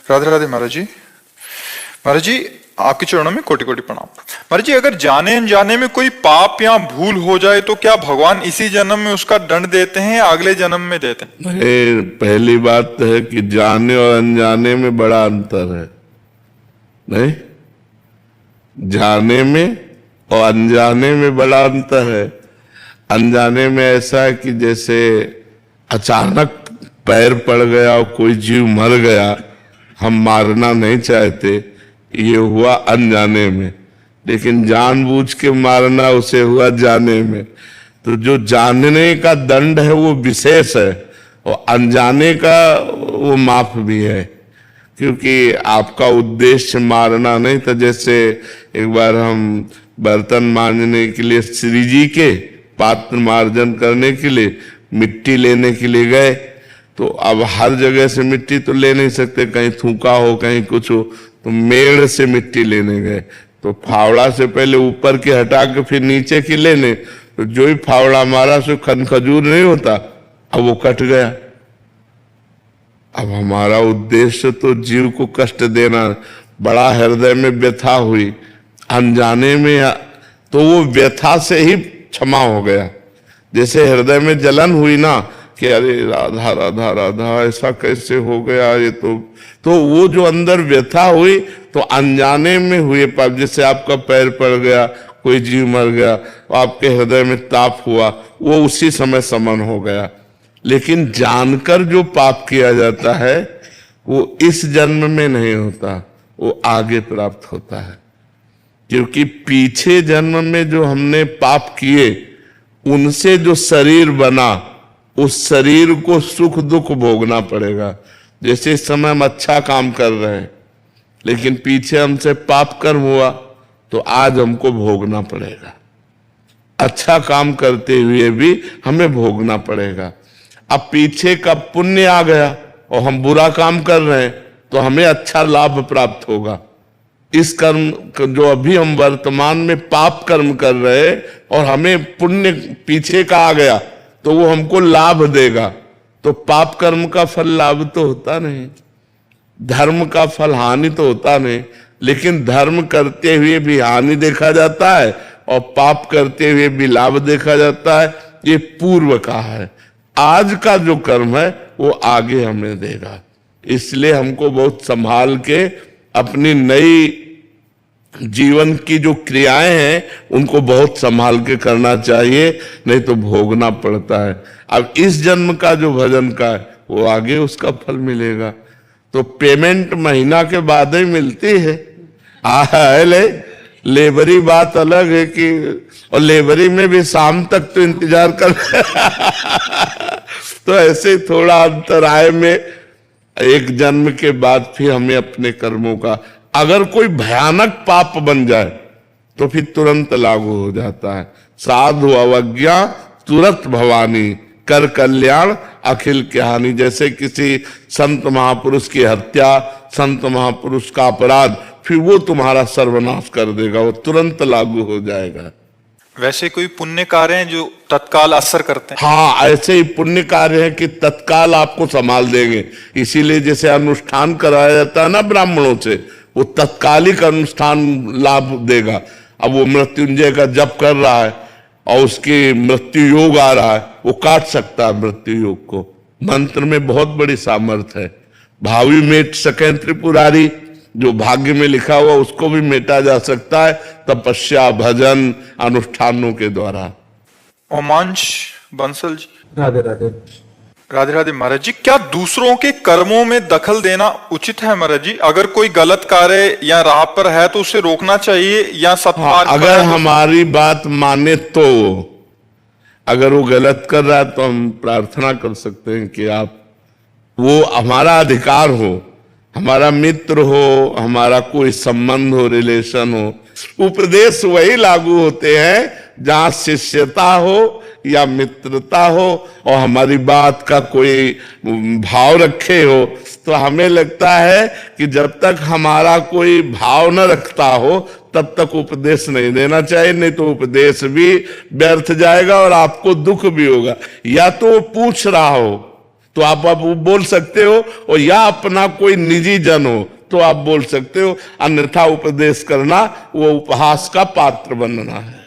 राधे राधे महाराज जी। महाराज जी, आपके चरणों में कोटि कोटि प्रणाम। महाराज जी, अगर जाने अनजाने में कोई पाप या भूल हो जाए तो क्या भगवान इसी जन्म में उसका दंड देते हैं या अगले जन्म में देते हैं? पहली बात है कि जाने और अनजाने में बड़ा अंतर है। नहीं, जाने में और अनजाने में बड़ा अंतर है। अनजाने में ऐसा है कि जैसे अचानक पैर पड़ गया और कोई जीव मर गया, हम मारना नहीं चाहते, ये हुआ अनजाने में। लेकिन जानबूझ के मारना उसे हुआ जाने में। तो जो जानने का दंड है वो विशेष है और अनजाने का वो माफ भी है, क्योंकि आपका उद्देश्य मारना नहीं था। जैसे एक बार हम बर्तन मांजने के लिए श्री जी के पात्र मार्जन करने के लिए मिट्टी लेने के लिए गए, तो अब हर जगह से मिट्टी तो ले नहीं सकते, कहीं थूका हो कहीं कुछ हो, तो मेड़ से मिट्टी लेने गए। तो फावड़ा से पहले ऊपर की हटा के फिर नीचे की लेने, तो जो ही फावड़ा मारा सो खजूर नहीं होता, अब वो कट गया। अब हमारा उद्देश्य तो जीव को कष्ट देना, बड़ा हृदय में व्यथा हुई अनजाने में, तो वो व्यथा से ही क्षमा हो गया। जैसे हृदय में जलन हुई ना कि अरे राधा राधा राधा ऐसा कैसे हो गया ये, तो वो जो अंदर व्यथा हुई तो अनजाने में हुए पाप। जैसे आपका पैर पड़ गया, कोई जीव मर गया, तो आपके हृदय में ताप हुआ, वो उसी समय समन हो गया। लेकिन जानकर जो पाप किया जाता है वो इस जन्म में नहीं होता, वो आगे प्राप्त होता है। क्योंकि पीछे जन्म में जो हमने पाप किए उनसे जो शरीर बना, उस शरीर को सुख दुख भोगना पड़ेगा। जैसे इस समय हम अच्छा काम कर रहे हैं, लेकिन पीछे हमसे पाप कर्म हुआ तो आज हमको भोगना पड़ेगा। अच्छा काम करते हुए भी हमें भोगना पड़ेगा। अब पीछे का पुण्य आ गया और हम बुरा काम कर रहे हैं तो हमें अच्छा लाभ प्राप्त होगा। इस कर्म जो अभी हम वर्तमान में पाप कर्म कर रहे हैं और हमें पुण्य पीछे का आ गया तो वो हमको लाभ देगा। तो पाप कर्म का फल लाभ तो होता नहीं, धर्म का फल हानि तो होता नहीं। लेकिन धर्म करते हुए भी हानि देखा जाता है और पाप करते हुए भी लाभ देखा जाता है। ये पूर्व का है, आज का जो कर्म है वो आगे हमें देगा। इसलिए हमको बहुत संभाल के अपनी नई जीवन की जो क्रियाएं हैं उनको बहुत संभाल के करना चाहिए, नहीं तो भोगना पड़ता है। अब इस जन्म का जो भजन का है वो आगे उसका फल मिलेगा। तो पेमेंट महीना के बाद ही मिलती है। लेबरी बात अलग है कि, और लेबरी में भी शाम तक तो इंतजार कर तो ऐसे थोड़ा अंतराय में एक जन्म के बाद फिर हमें अपने कर्मों का, अगर कोई भयानक पाप बन जाए तो फिर तुरंत लागू हो जाता है। साधु अवज्ञा तुरंत भवानी, कर कल्याण अखिल की हानि। जैसे किसी संत महापुरुष की हत्या, संत महापुरुष का अपराध, फिर वो तुम्हारा सर्वनाश कर देगा, वो तुरंत लागू हो जाएगा। वैसे कोई पुण्य कार्य हैं जो तत्काल असर करते हैं? हाँ, ऐसे ही पुण्य कार्य है कि तत्काल आपको संभाल देंगे। इसीलिए जैसे अनुष्ठान कराया जाता है ना ब्राह्मणों से, वो तत्कालिक अनुष्ठान लाभ देगा। अब वो मृत्युंजय का जप कर रहा है और उसकी मृत्यु योग आ रहा है, वो काट सकता है मृत्यु योग को। मंत्र में बहुत बड़ी सामर्थ्य है। भावी मेट सकें त्रिपुरारी, जो भाग्य में लिखा हुआ उसको भी मेटा जा सकता है तपस्या, भजन, अनुष्ठानों के द्वारा। ओमांश बंसल जी, राधे राधे। राधे राधे महाराज जी। क्या दूसरों के कर्मों में दखल देना उचित है महाराज जी? अगर कोई गलत कार्य या राह पर है तो उसे रोकना चाहिए या सत्मार्ग? अगर हमारी बात माने तो, अगर वो गलत कर रहा है तो हम प्रार्थना कर सकते हैं कि आप, वो हमारा अधिकार हो, हमारा मित्र हो, हमारा कोई संबंध हो, रिलेशन हो। उपदेश वही लागू होते हैं जहां शिष्यता हो या मित्रता हो और हमारी बात का कोई भाव रखे हो। तो हमें लगता है कि जब तक हमारा कोई भाव न रखता हो तब तक उपदेश नहीं देना चाहिए, नहीं तो उपदेश भी व्यर्थ जाएगा और आपको दुख भी होगा। या तो वो पूछ रहा हो तो आप बोल सकते हो, और या अपना कोई निजी जन हो तो आप बोल सकते हो, अन्यथा उपदेश करना वो उपहास का पात्र बनना है।